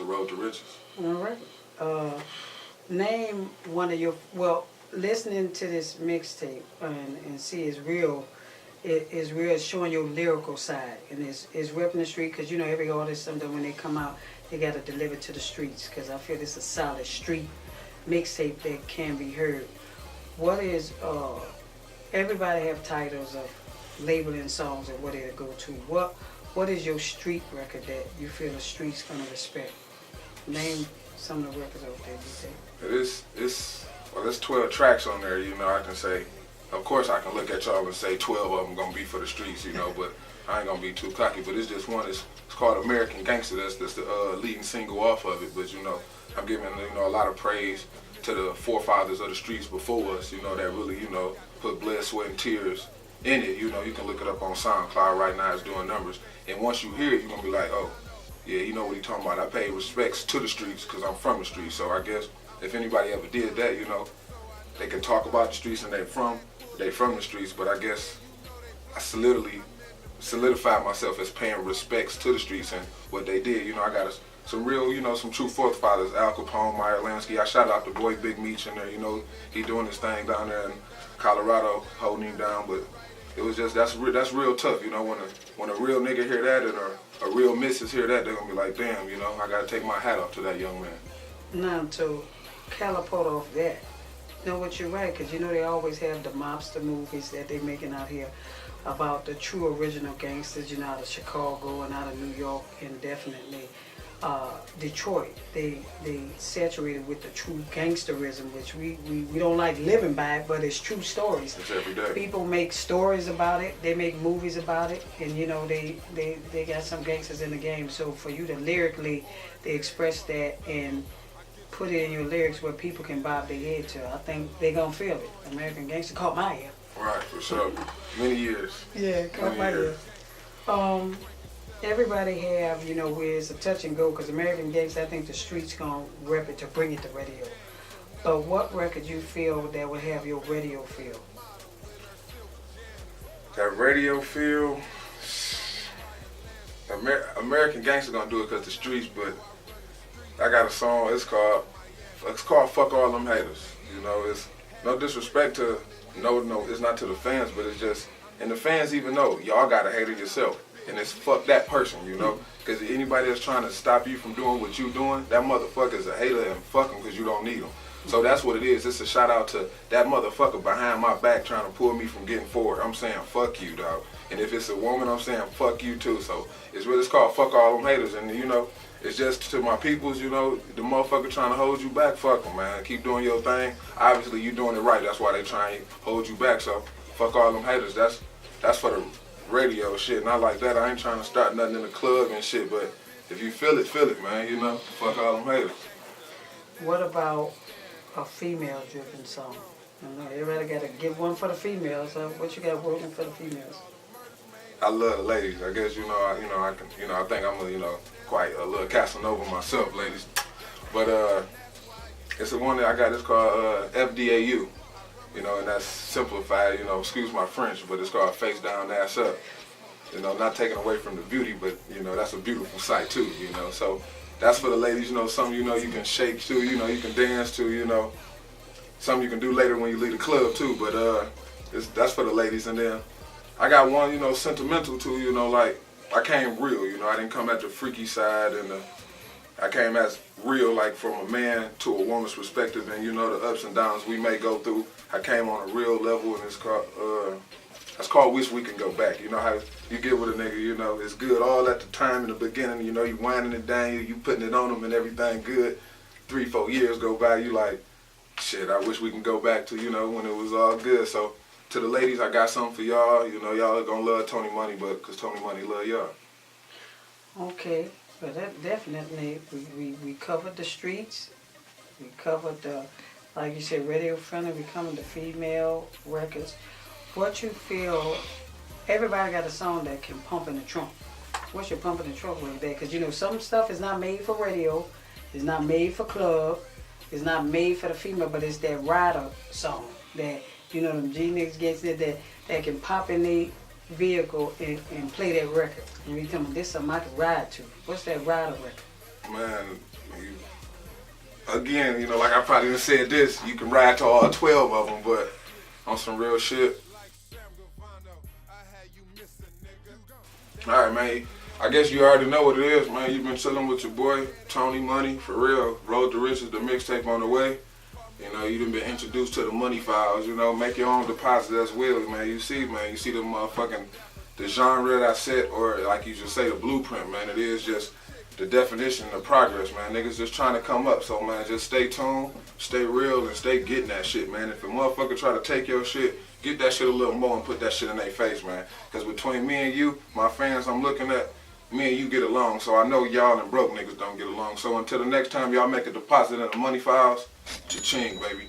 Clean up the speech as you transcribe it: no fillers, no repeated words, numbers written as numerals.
The Road to Riches. All right. Name one of your, listening to this mixtape and see it's real, it's real showing your lyrical side. And it's repping the street because, every artist, sometimes when they come out, they got to deliver to the streets because I feel it's a solid street mixtape that can be heard. What is, everybody have titles of labeling songs and what they go to. What is your street record that you feel the street's going to respect? Name some of the records out there, you think. There's 12 tracks on there, I can say. Of course I can look at y'all and say 12 of them gonna be for the streets, but I ain't gonna be too cocky. But it's just one, it's called American Gangster, that's the leading single off of it. But I'm giving, a lot of praise to the forefathers of the streets before us, that really, put blood, sweat, and tears in it. You can look it up on SoundCloud right now, it's doing numbers. And once you hear it, you're gonna be like, oh, yeah, you know what he's talking about. I pay respects to the streets because I'm from the streets. So I guess if anybody ever did that, they can talk about the streets and they from the streets. But I guess I solidified myself as paying respects to the streets and what they did. I got some real, some true forefathers, Al Capone, Meyer Lansky. I shout out the boy Big Meech in there. He doing his thing down there in Colorado, holding him down. But it was just, that's real tough. When a real nigga hear that and a real missus hear that, they're gonna be like, damn, I gotta take my hat off to that young man. Now to catapult off that, what you're right, because they always have the mobster movies that they making out here about the true original gangsters, out of Chicago and out of New York and definitely Detroit. They saturated with the true gangsterism, which we don't like living by it, but it's true stories. It's every day. People make stories about it, they make movies about it, and they got some gangsters in the game. So for you to lyrically express that and put it in your lyrics where people can bob their head to, I think they gonna feel it. American Gangster caught my ear. Right, for sure. Many years. Yeah, caught my ear. Everybody have, where it's a touch and go, because American Gangster, I think the streets gonna rep it to bring it to radio. But what record you feel that would have your radio feel? That radio feel, American Gangster gonna do it because the streets, but I got a song, it's called Fuck All Them Haters. It's no disrespect to, it's not to the fans, but it's just, and the fans even know, y'all got a hater yourself. And it's fuck that person, because anybody that's trying to stop you from doing what you doing, that motherfucker is a hater and fuck him because you don't need him. So that's what it is. It's a shout out to that motherfucker behind my back trying to pull me from getting forward. I'm saying fuck you, dog. And if it's a woman, I'm saying fuck you too. So it's called Fuck All Them Haters. And it's just to my peoples, the motherfucker trying to hold you back, fuck them, man. Keep doing your thing. Obviously you doing it right. That's why they trying to hold you back. So fuck all them haters. That's for the radio shit, not like that. I ain't trying to start nothing in the club and shit, but if you feel it, man, fuck all them haters. What about a female-driven song? Everybody got to give one for the females. What you got working for the females? I love the ladies. I guess I can. I think I'm quite a little Casanova myself, ladies. But it's the one that I got. It's called FDAU. And that's simplified, excuse my French, but it's called Face Down, Ass Up. Not taking away from the beauty, but, that's a beautiful sight too, So that's for the ladies, some, you can shake to, you can dance to, something you can do later when you leave the club too, but that's for the ladies. And then I got one, sentimental too, like I came real, I didn't come at the freaky side and I came as real, like from a man to a woman's perspective, and the ups and downs we may go through. I came on a real level, and it's called Wish We Can Go Back. You know how you get with a nigga, it's good all at the time in the beginning, you winding it down, you putting it on them and everything good. 3-4 years go by, you like, shit, I wish we can go back to, when it was all good. So to the ladies, I got something for y'all. Y'all are gonna love Tony Money, but because Tony Money love y'all. Okay. But that definitely, we covered the streets, we covered the, like you said, radio friendly, we covered the female records. What you feel, everybody got a song that can pump in the trunk. What's your pump in the trunk with that? Because some stuff is not made for radio, it's not made for club, it's not made for the female, but it's that rider song that, them G-Niggas gets that can pop in the vehicle and play that record. And you tell me this is something I can ride to. What's that rider record? Man, Again, you know, like I probably done said this, you can ride to all 12 of them, but on some real shit. Alright, man. I guess you already know what it is, man. You've been chilling with your boy, Tony Money, for real. Road to Riches, the mixtape on the way. You know, you done been introduced to the money files, you know, make your own deposit as well, man. You see the motherfucking, the genre that I set, or like you just say, the blueprint, man. It is just the definition of progress, man. Niggas just trying to come up, so, man, just stay tuned, stay real, and stay getting that shit, man. If a motherfucker try to take your shit, get that shit a little more and put that shit in their face, man. Because between me and you, my fans I'm looking at, me and you get along, so I know y'all and broke niggas don't get along. So until the next time y'all make a deposit in the money files, cha-ching, baby.